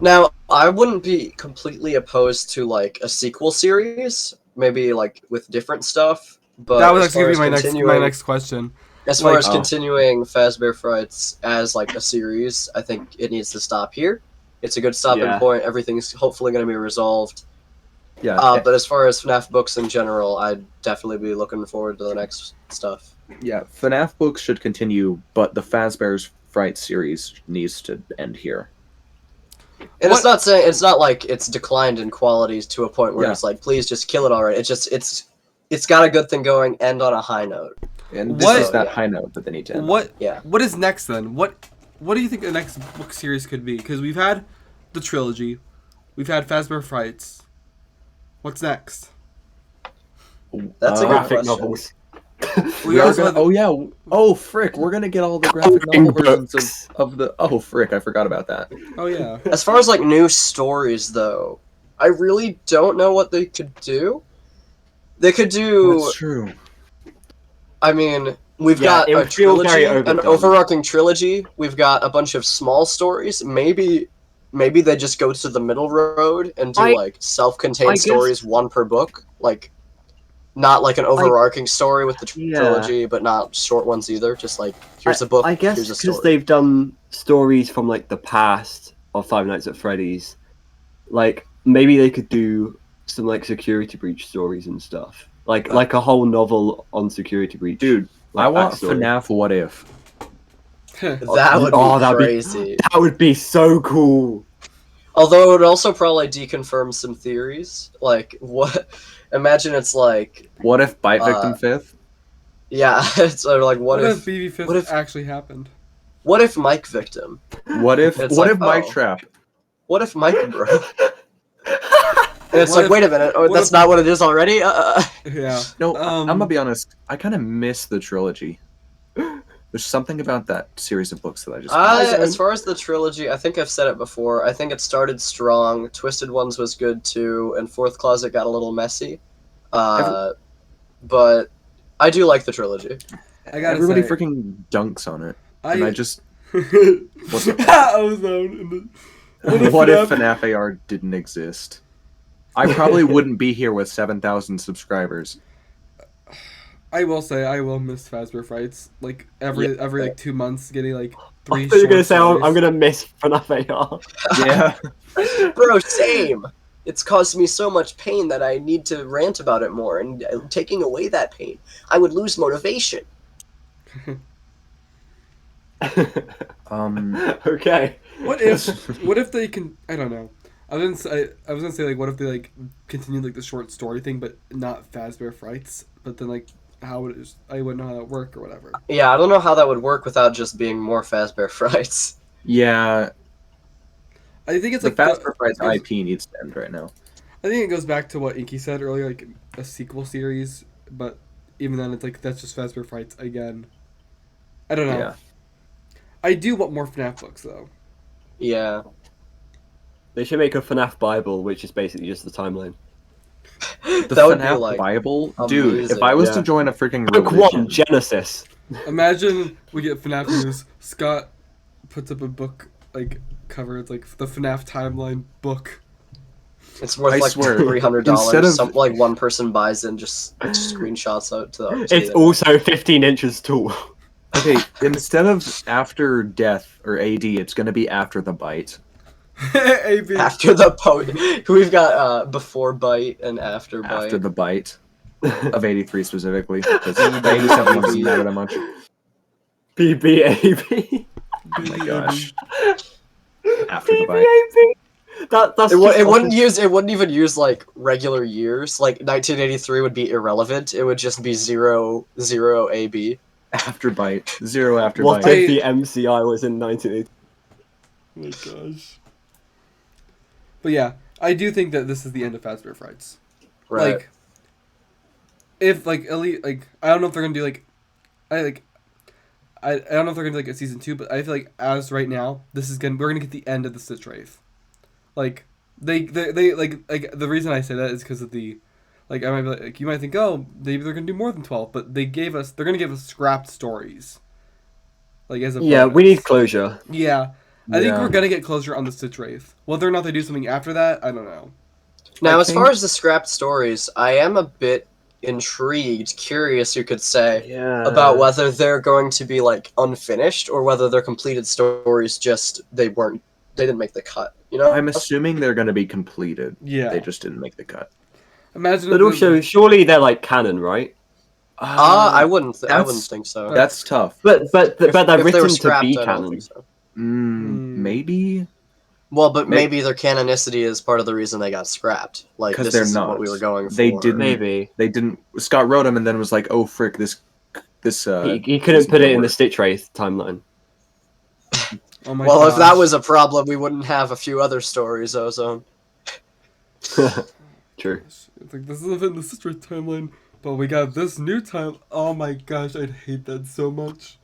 Now, I wouldn't be completely opposed to like a sequel series, maybe like with different stuff. But That was as actually far gonna be as my continuing- next question. As far like- as continuing Fazbear Frights as like a series, I think it needs to stop here. It's a good stopping Yeah. point. Everything's hopefully going to be resolved. Yeah. But as far as FNaF books in general, I'd definitely be looking forward to the next stuff. Yeah, FNaF books should continue, but the Fazbear's Frights series needs to end here. And What- it's not like it's declined in qualities to a point where Yeah. it's like, please just kill it already. It's got a good thing going. End on a high note. And What- this is that Yeah. high note that they need to end. What Yeah. What is next then? What do you think the next book series could be? Because we've had the trilogy, we've had Fazbear Frights. What's next? That's a good Graphic question. novels. We also have, oh yeah, oh frick, we're gonna get all the graphic Coloring novel versions books. of the. Oh frick, I forgot about that. oh yeah. As far as like new stories, though, I really don't know what they could do. They could do. That's true. I mean, we've Yeah, got it a would feel trilogy, very an overdone. overarching trilogy. We've got a bunch of small stories. Maybe they just go to the middle road and do I like self-contained guess- stories, one per book. Like, not like an overarching story with the Yeah. trilogy, but not short ones either. Just like, here's a book, I guess here's a because story. they've done stories from like the past of Five Nights at Freddy's, like maybe they could do some like security breach stories and stuff, like a whole novel on security breach. Dude, like I want backstory. FNaF What If. That would Oh, be that'd be- crazy. That would be so cool. Although it would also probably deconfirm some theories. Like, what? Imagine it's like, What if Bite Victim Uh, 5th? yeah, it's like, what if BB5 what if- actually happened? Mike Victim? What if it's what like, if Mike oh. Trap? What if Mike broke? And it's What like, if- wait a minute, what that's if- not what it is already? Yeah. No, I'm gonna be honest. I kind of miss the trilogy. There's something about that series of books that I just. As far as the trilogy, I think I've said it before. I think it started strong. Twisted Ones was good too, and Fourth Closet got a little messy. But I do like the trilogy. I gotta Everybody say, freaking dunks on it, and I just. What's up? Ozone. What if FNaF AR didn't exist? I probably wouldn't be here with 7,000 subscribers. I will say I will miss Fazbear Frights. Like every like 2 months, getting like 3 I thought you were short gonna say I'm stories. gonna miss FNAF AR. Yeah. Bro, same. It's caused me so much pain that I need to rant about it more, and taking away that pain, I would lose motivation. Okay. What if they can? I don't know. I was gonna say like, what if they like continued like the short story thing, but not Fazbear Frights? But then like, how would it? I wouldn't know how that would work or whatever. Yeah, I don't know how that would work without just being more Fazbear Frights. Yeah. I think it's The like Fazbear Frights it goes- IP needs to end right now. I think it goes back to what Inky said earlier, like a sequel series. But even then, it's like that's just Fazbear Frights again. I don't know. Yeah. I do want more FNAF books though. Yeah. They should make a FNAF Bible, which is basically just the timeline. The That would be, FNAF like, Bible? Dude, if amazing. I was Yeah. to join a freaking Book religion... 1, Genesis. Imagine we get FNAF news. Scott puts up a book like cover. It's like the FNAF timeline book. It's worth I like swear, $300. instead of- Some like one person buys it and just screenshots out to the. It's also 15 inches tall. Okay, instead of after death or AD, it's gonna be after the bite. AB. after the We've got before bite and after bite. After the bite. Of 83 specifically. Because the 87 one doesn't matter that much. BBAB. Oh my gosh. After the bite. That's It wouldn't even use like regular years. Like 1983 would be irrelevant. It would just be 00 AB. After bite. 0 after What bite. if the MCI was in 1980? Oh my gosh. But yeah, I do think that this is the end of Fazbear Frights. Right. Like, if like elite, like I don't know if they're gonna do like, I don't know if they're gonna do like a season 2, but I feel like as right now, we're gonna get the end of the Stitch Wraith. Like they like the reason I say that is because of the, like I might be like you might think, oh, maybe they're gonna do more than 12, but they're gonna give us scrapped stories. Like as a Yeah, we bonus. need closure. Yeah. I think Yeah. we're gonna get closure on the Stitch Wraith. Whether or not they do something after that, I don't know. Now, I as far think- as the scrapped stories, I am a bit intrigued, curious, you could say, Yeah. about whether they're going to be like unfinished or whether they're completed stories. Just they didn't make the cut. You know, I'm assuming they're gonna be completed. Yeah. They just didn't make the cut. Imagine. But if also, surely they're like canon, right? I wouldn't that's- think so. That's tough. But they're If they were written to scrapped, be I don't canon. think so. Maybe? Well, but May- maybe their canonicity is part of the reason they got scrapped. Like, 'Cause this they're is not. what we were going for. They didn't- Maybe They didn't. Scott wrote them and then was like, "Oh frick, this." he couldn't put it in the Stitch Wraith timeline. Oh my Well, if that gosh. was a problem, we wouldn't have a few other stories, Ozone. True. It's like this isn't in the Stitch Wraith timeline, but we got this new time. Oh my gosh, I'd hate that so much.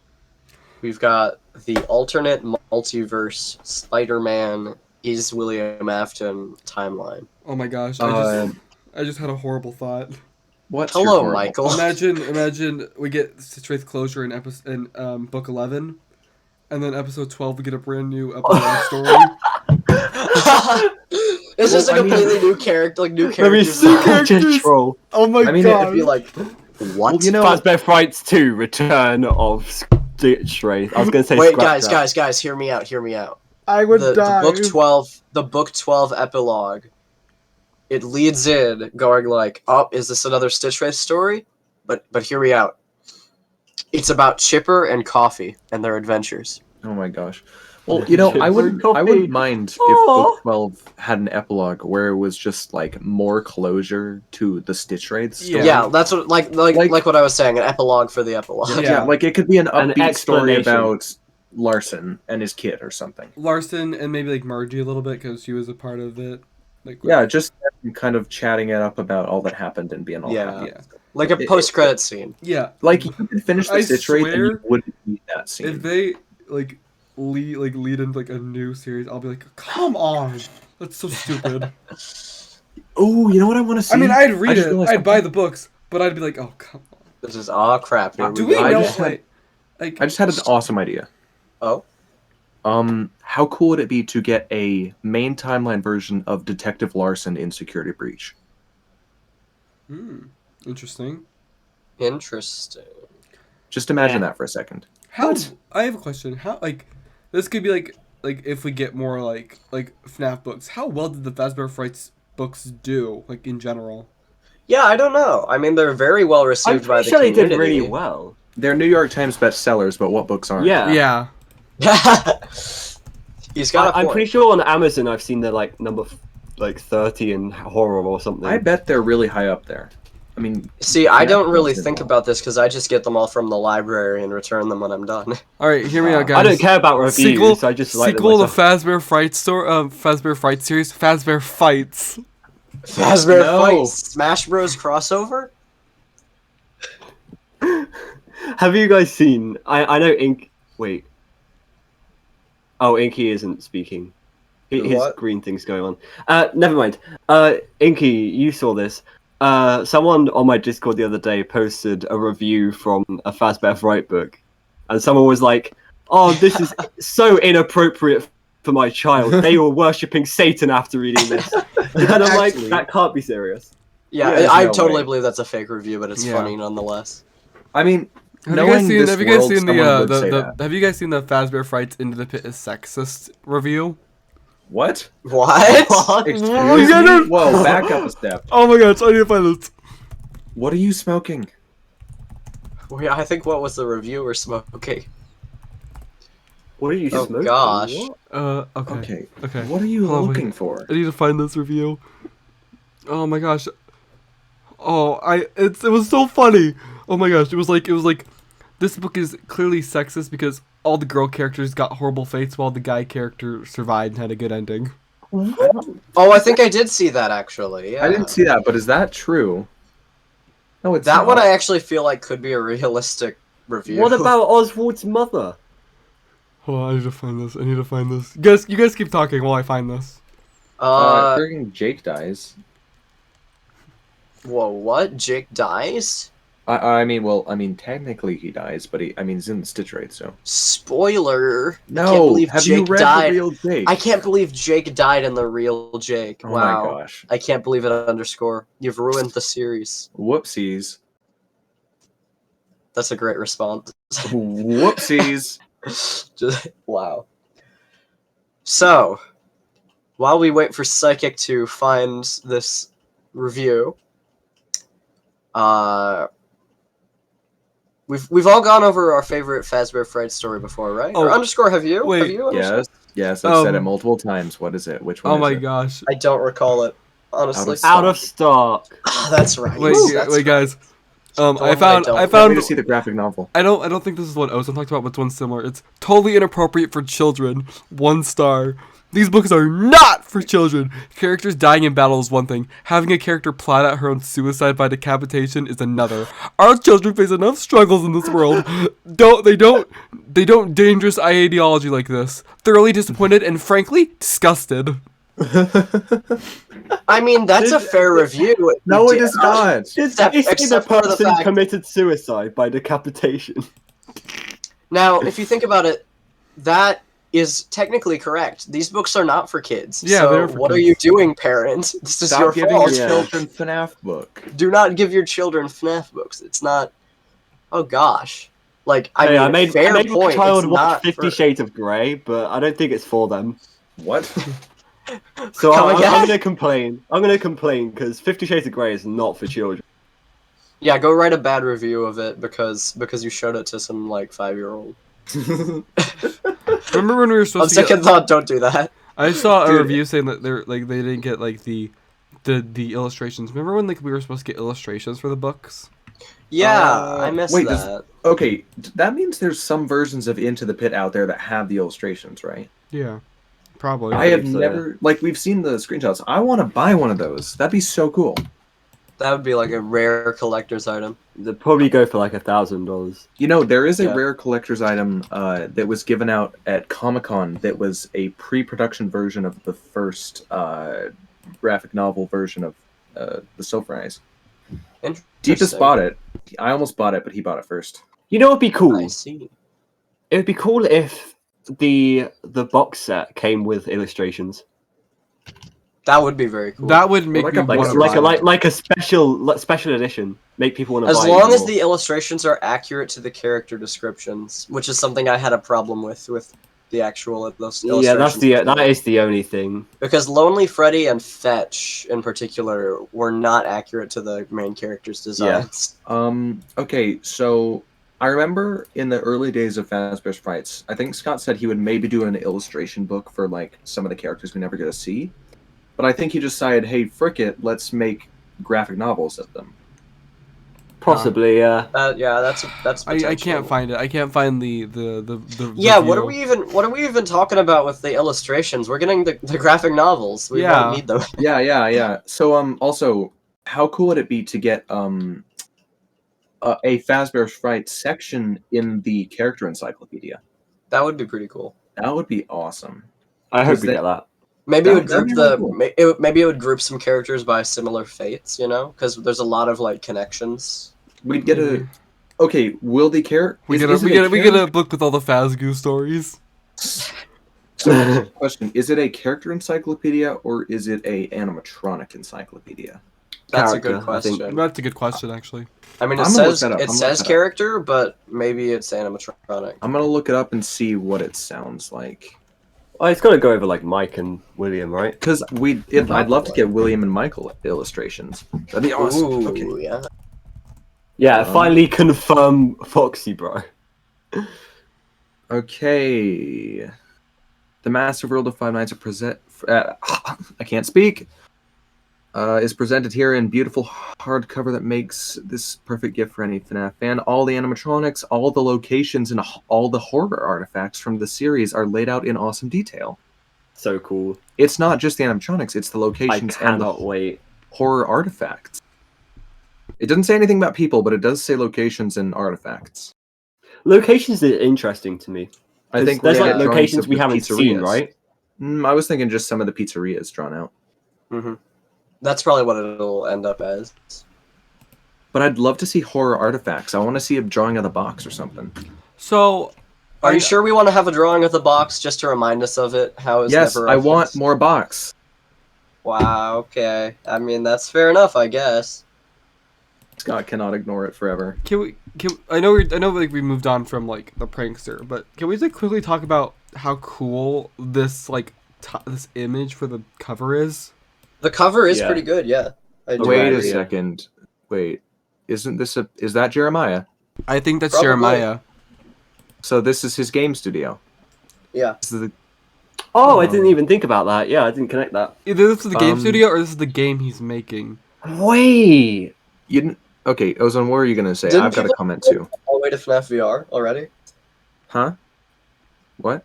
We've got the alternate multiverse Spider-Man is William Afton timeline. Oh my gosh, Uh, I just had a horrible thought. What's Hello, your horrible- Michael. Imagine we get Stitch Wraith closure in book 11, and then episode 12 we get a brand new epilogue story. It's just Well, a I mean- completely new character, like new Let me characters. see characters. troll. Oh my I mean, god! It'd be like, what? Well, you know, Fazbear Fights 2: Return of Stitch Wraith. I was gonna say. Wait, scrap that. guys, hear me out. I would The book 12 epilogue. It leads in going like, oh, is this another Stitch Wraith story? But hear me out. It's about Chipper and Coffee and their adventures. oh my gosh. Well, you know, I wouldn't mind if book 12 had an epilogue where it was just like more closure to the Stitch Wraith story. Yeah, that's what like what I was saying, an epilogue for the epilogue. Yeah. Yeah, like it could be an An upbeat story explanation. about Larson and his kid or something. Larson and maybe like Margie a little bit because she was a part of it. Like Yeah, just them kind of chatting it up about all that happened and being all Yeah. happy. yeah. Like a post-credit scene. Yeah. Like, you could finish the I stitch rate and swear, you wouldn't need that scene. if they like lead into like a new series, I'll be like, come on, that's so stupid. Oh, you know what I want to see? I mean, I'd read just it, realized I'd buy something. the books, but I'd be like, oh come on. This is crap. Here Do we we go. know? I just had an awesome idea. Oh, How cool would it be to get a main timeline version of Detective Larson in Security Breach? Interesting. interesting. Just imagine Yeah. that for a second. How? I have a question. How this could be like if we get more like FNaF books. How well did the Fazbear Frights books do like in general? Yeah, I don't know. I mean, they're very well I'm received by pretty the sure they community. did really well. They're New York Times bestsellers, but what books aren't? Yeah. Yeah. He's got a I'm point. pretty sure on Amazon I've seen they're like number 30 in horror or something. I bet they're really high up there. I mean, See, I Yeah, don't really that's think involved. about this because I just get them all from the library and return them when I'm done. All right, hear me out, guys. I don't care about reviews. Sequel, I just like them sequel to myself. Fazbear Frights Fazbear Frights series, Fazbear Fights. Fazbear No. Fights Smash Bros crossover? Have you guys seen? I know Ink. Wait. Oh, Inky isn't speaking. His What? green thing's going on. Never mind. Inky, you saw this. Someone on my Discord the other day posted a review from a Fazbear Fright book, and someone was like, "Oh, this is so inappropriate for my child. They were worshipping Satan after reading this." And I'm like, Actually- that can't be serious. Yeah, Yeah, there's I no totally way. believe that's a fake review, but it's Yeah. funny nonetheless. I mean, Have knowing you this guys seen? Have you guys world, seen someone would say the that. Have you guys seen the Fazbear Frights Into the Pit is Sexist review? What? What? Excuse Oh, me? yeah, no. Whoa, back up a step. Oh my gosh, I need to find this. What are you smoking? Wait, I think what was the reviewer smoking? What are you Oh, smoking? gosh. What? Okay. Okay. What are you Hold on, looking wait. for? I need to find this review. Oh my gosh. Oh, it was so funny. Oh my gosh, it was like this book is clearly sexist because all the girl characters got horrible fates while the guy character survived and had a good ending. Oh, I think I did see that actually. Yeah. I didn't see that, but is that true? No, it's that not. one. I actually feel like could be a realistic review. What about Oswald's mother? Hold on, I need to find this. You guys keep talking while I find this. Friggin' Jake dies. Whoa, what? Jake dies? I mean, technically he dies, but he's in the stitch rate, so. Spoiler. I can't No, believe have Jake you read died. the real Jake? I can't believe Jake died in the real Jake. Oh Wow. my gosh. I can't believe it underscore. You've ruined the series. Whoopsies. That's a great response. Whoopsies. Just, wow. So, while we wait for Psychic to find this review, we've all gone over our favorite Fazbear Fright story before, right? Or Oh, underscore, have you? wait. Have you underscore? Yes, I've said it Um, multiple times. What is it? Which one Oh is my it? gosh. I don't recall it, honestly. Out Out of stock. Ah, that's right. Wait, That's wait, guys. The I one that I found don't- I Can't wait found to see the graphic novel. I don't think this is what Ozone talked about, but it's one similar. It's totally inappropriate for children. 1 star. These books are not for children. Characters dying in battle is one thing. Having a character plot out her own suicide by decapitation is another. Our children face enough struggles in this world. They don't dangerous ideology like this. Thoroughly disappointed and frankly disgusted. I mean, that's a fair review. No, it is not. It's Except- basically the except for the person fact- committed suicide by decapitation. Now, if you think about it, that is technically correct. These books are not for kids. Yeah, so they're for what are kids. you doing, parents? This is Stop your giving fault. your children FNaF book. Do not give your children FNaF books. It's not. Oh gosh. Like I mean, I made fair my point. child It's watch not 50 for... Shades of Grey, but I don't think it's for them. What? So Come I'm again? gonna complain. I'm gonna complain because 50 Shades of Grey is not for children. Yeah, go write a bad review of it because you showed it to some like 5-year-old. Remember when we were On supposed to get, second thought, don't do that. I saw a Dude. review saying that they didn't get like the illustrations. Remember when like we were supposed to get illustrations for the books? Yeah, I missed wait, that. Okay, that means there's some versions of Into the Pit out there that have the illustrations, right? Yeah, probably. I have think so, never, like, we've seen the screenshots. I want to buy one of those. That'd be so cool. That would be like a rare collector's item. They'd probably go for like $1,000. You know, there is a Yeah. rare collector's item that was given out at Comic-Con that was a pre-production version of the first graphic novel version of The Silver Eyes. Deepest bought it. I almost bought it, but he bought it first. You know what'd be cool? I see. It would be cool if the box set came with illustrations. That would be very cool. That would make like me a- Like want to like a special edition. Make people want to As buy long as more. the illustrations are accurate to the character descriptions, which is something I had a problem with the actual illustrations. Yeah, that is the only thing. Because Lonely Freddy and Fetch, in particular, were not accurate to the main characters' designs. Okay, so I remember in the early days of Fazbear Frights, I think Scott said he would maybe do an illustration book for like some of the characters we never get to see. But I think he decided, hey, frick it, let's make graphic novels of them. Possibly, yeah. Yeah, that's I can't potential. find it. I can't find the Yeah, review. what are we even talking about with the illustrations? We're getting the graphic novels. We Yeah. don't need them. Yeah. So also, how cool would it be to get a Fazbear Frights section in the character encyclopedia? That would be pretty cool. That would be awesome. I hope Because we they- get that. Maybe it would That'd group be really cool. maybe it would group some characters by similar fates, you know, because there's a lot of like connections. We'd get a. Okay, will the character? We get a book with all the Fazgoo stories. So, question: is it a character encyclopedia or is it a animatronic encyclopedia? That's a Character, good I think. question. That's a good question, actually. I mean, I'm it gonna look says that up. it I'm gonna says look that up. character, but maybe it's animatronic. I'm gonna look it up and see what it sounds like. Oh, it's got to go over like Mike and William, right? Because I'd love to get William and Michael illustrations. That'd be awesome. Ooh, Okay. yeah. Yeah, Um, finally confirm Foxy, bro. Okay. The Massive World of Five Nights are I can't speak. Is presented here in beautiful hardcover that makes this perfect gift for any FNaF fan. All the animatronics, all the locations, and all the horror artifacts from the series are laid out in awesome detail. So cool. It's not just the animatronics; it's the I locations and the cannot wait. horror artifacts. It doesn't say anything about people, but it does say locations and artifacts. Locations are interesting to me. I think there's we're like gonna get drawings locations of we the haven't seen, pizzerias. right? I was thinking just some of the pizzerias drawn out. hmm That's probably what it'll end up as. But I'd love to see horror artifacts. I want to see a drawing of the box or something. So, Are you sure we want to have a drawing of the box just to remind us of it? How it's Yes, never I opened? want more box. Wow. Okay. I mean, that's fair enough, I guess. Scott cannot ignore it forever. I know like we moved on from like the prankster, but can we just quickly talk about how cool this like this image for the cover is? The cover is Yeah. pretty good. Yeah. I do Wait a agree. second. Wait, is that Jeremiah? I think that's Probably. Jeremiah. So this is his game studio. Yeah. This is the, Oh, I didn't even think about that. Yeah, I didn't connect that. Either this is the game Um, studio or this is the game he's making. Wait. okay, Ozone, what are you gonna say? Didn't I've got a people- comment too. All the way to FNAF VR already. Huh? What?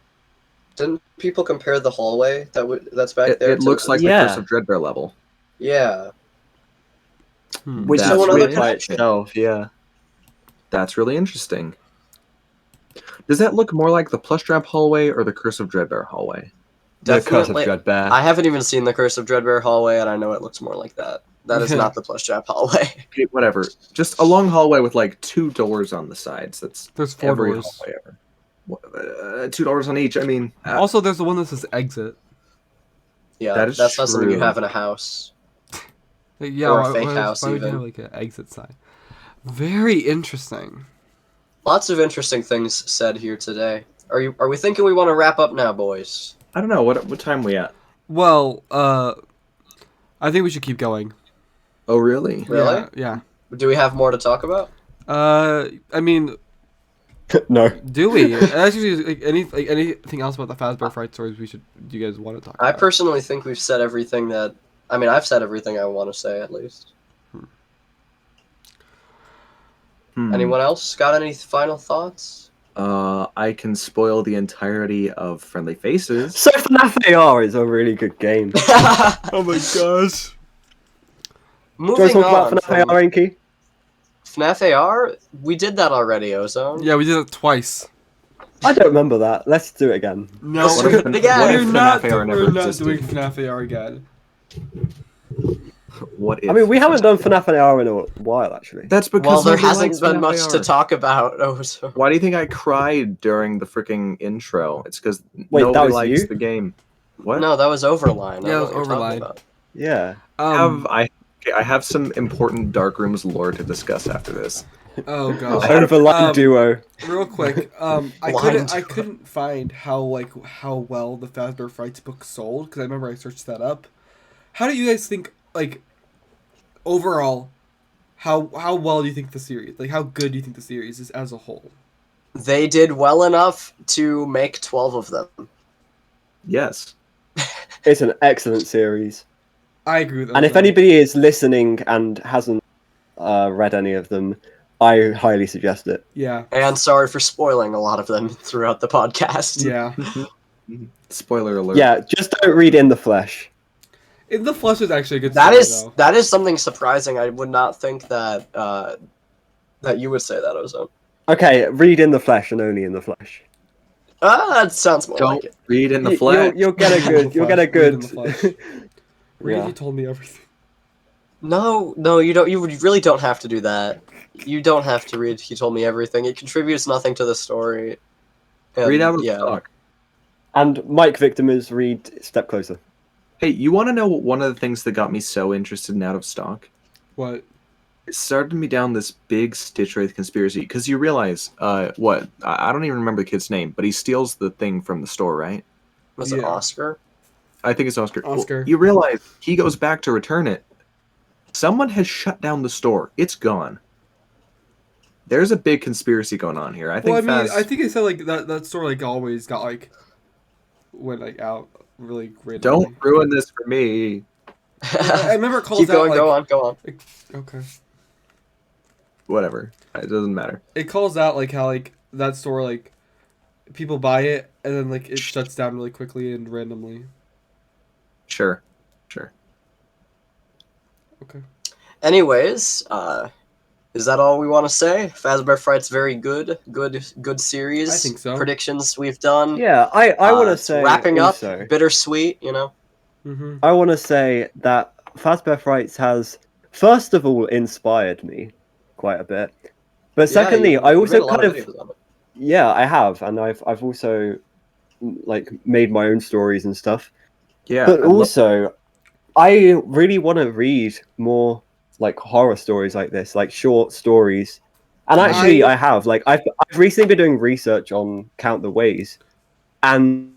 Didn't people compare the hallway that's back there? It looks like Yeah. the Curse of Dreadbear level. Yeah. Which That's is another weird by connection. itself, yeah. That's really interesting. Does that look more like the Plush Trap hallway or the Curse of Dreadbear hallway? The Curse of Definitely- Dreadbear. I haven't even seen the Curse of Dreadbear hallway, and I know it looks more like that. That is Yeah. not the plush trap hallway. Okay, whatever. Just a long hallway with like 2 doors on the sides. That's There's 4 every doors. hallway ever. 2 doors on each. I mean, Also, there's the one that says exit. Yeah, That is that's not something you true. have in a house. Yeah, Or a why- fake why- house, why would you even. have like an exit sign? Very interesting. Lots of interesting things said here today. Are we thinking we want to wrap up now, boys? I don't know what time we at. Well, I think we should keep going. Oh, really? Really? Yeah. Do we have more to talk about? I mean, No. do we? Actually, like anything else about the Fazbear Fright stories do you guys want to talk I about? personally think we've said everything that. I mean, I've said everything I want to say at least. Anyone else got any final thoughts? I can spoil the entirety of Friendly Faces. So FNAF AR is a really good game. Oh my gosh. Do you want to Moving talk on about FNAF from AR, Inky? FNAF AR, we did that already, Ozone. Yeah, we did it twice. I don't remember that. Let's do it again. No, Let's do it again. What we're if not. FNAF AR never We're not existed? doing FNAF AR again. What if? I mean, we haven't done FNAF AR in a while, actually. That's because Well, there nobody hasn't likes been FNAF much to AR. talk about, Ozone. Why do you think I cried during the freaking intro? It's because Wait, that nobody was likes you? the game. What? No, that was Overline. Yeah, I it don't was know what you're talking Overline. about. Yeah. I have some important Darkrooms lore to discuss after this. Oh gosh. Overline duo. Real quick, I Blind. couldn't find how well the Fazbear Fights book sold because I remember I searched that up. How do you guys think overall? How well do you think the series how good do you think the series is as a whole? They did well enough to make 12 of them. Yes. It's an excellent series. I agree with that. And if anybody is listening and hasn't read any of them, I highly suggest it. Yeah. And sorry for spoiling a lot of them throughout the podcast. Yeah. Spoiler alert. Yeah, just don't read In the Flesh. In the Flesh is actually a good That story, is though. that is something surprising. I would not think that that you would say that, Ozone. Okay, read In the Flesh and only In the Flesh. That sounds more Don't like it. read in the flesh. You'll get a good. You'll get a Read good. In the Flesh. Read Yeah. You told me everything. No, you don't. You really don't have to do that. You don't have to read. He told me everything. It contributes nothing to the story. And, Read out of yeah. stock. And Mike Victimus, read Step Closer. Hey, you want to know what one of the things that got me so interested in Out of Stock? What? It started me down this big Stitch Wraith conspiracy because you realize, what? I don't even remember the kid's name, but he steals the thing from the store, right? Was it Yeah. Oscar? I think it's Oscar. Well, Oscar. you realize he goes back to return it. Someone has shut down the store. It's gone. There's a big conspiracy going on here. I think. I think it said that store always got went out really great. Don't ruin this for me. I remember it calls Keep going. out Go on. Okay. Whatever. It doesn't matter. It calls out how that store people buy it and then it shuts down really quickly and randomly. Sure. Okay. Anyways, is that all we want to say? Fazbear Frights, very good series. I think so. Predictions we've done. Yeah, I want to It's say wrapping also, up, bittersweet. You know. Mm-hmm. I want to say that Fazbear Frights has, first of all, inspired me quite a bit. But secondly, Yeah, I you also made a lot kind of, videos on it. yeah, I have, and I've also made my own stories and stuff. Yeah. But also, I really want to read more horror stories like this, short stories. And actually, I have. I've recently been doing research on Count the Ways, and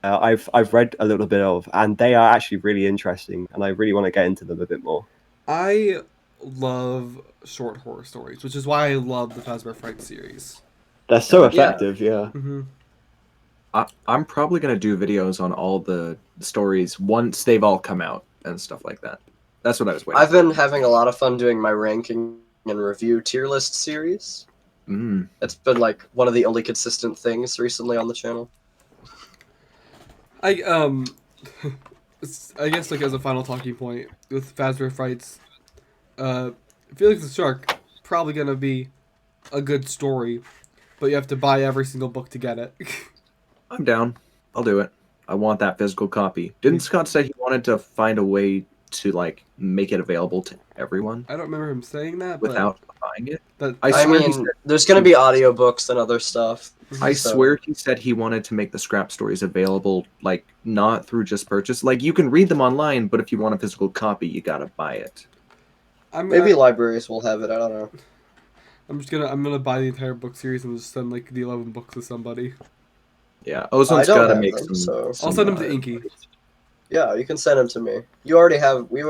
I've read a little bit of, and they are actually really interesting, and I really want to get into them a bit more. I love short horror stories, which is why I love the Fazbear Frights series. They're so Yeah. effective, yeah. Mm-hmm. I'm probably gonna do videos on all the stories once they've all come out and stuff like that. That's what I was waiting. I've been having a lot of fun doing my ranking and review tier list series. It's been one of the only consistent things recently on the channel. I guess as a final talking point with Fazbear Fights, Felix the Shark probably gonna be a good story, but you have to buy every single book to get it. I'm down. I'll do it. I want that physical copy. Didn't Scott say he wanted to find a way to make it available to everyone I don't remember him saying that, without buying it? but I I swear he mean, said- there's going to be audiobooks and other stuff. I So- swear he said he wanted to make the scrap stories available, not through just purchase. You can read them online, but if you want a physical copy, you gotta buy it. Maybe libraries will have it. I don't know. I'm gonna buy the entire book series and just send the 11 books to somebody. Yeah, I Ozone's don't gotta have make them, some. so- I'll send them to Inky. Yeah, you can send them to me. You already have. We've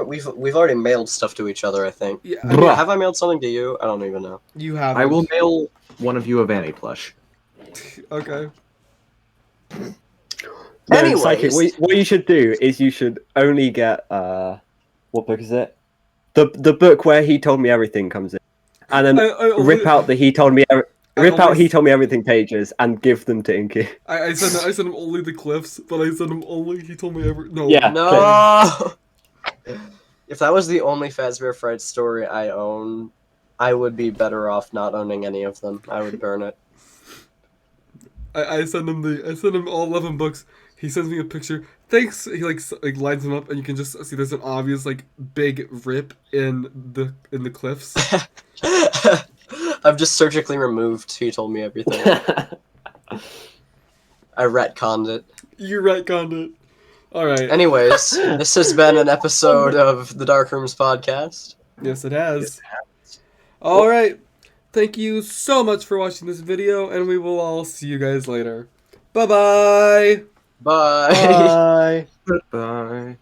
already mailed stuff to each other. I think. Yeah, Bruh. Have I mailed something to you? I don't even know. you have. I will mail one of you a Vanny plush. Okay. No, Anyways. Psychic, what you should do is you should only get what book is it? The book where He Told Me Everything comes in, and then rip out the He Told Me Everything pages and give them to Inky. I sent him only the cliffs, but I sent him only. He told me ever. No. Yeah. No. If that was the only Fazbear Frights story I own, I would be better off not owning any of them. I would burn it. I send him all 11 books. He sends me a picture. Thanks. He like lines them up, and you can just see there's an obvious like big rip in the cliffs. I've just surgically removed. He told me everything. I retconned it. You retconned it. All right. Anyways, this has been an episode of the Dark Rooms podcast. Yes, it has. All right. Thank you so much for watching this video, and we will all see you guys later. Bye-bye. Bye. Bye. Bye.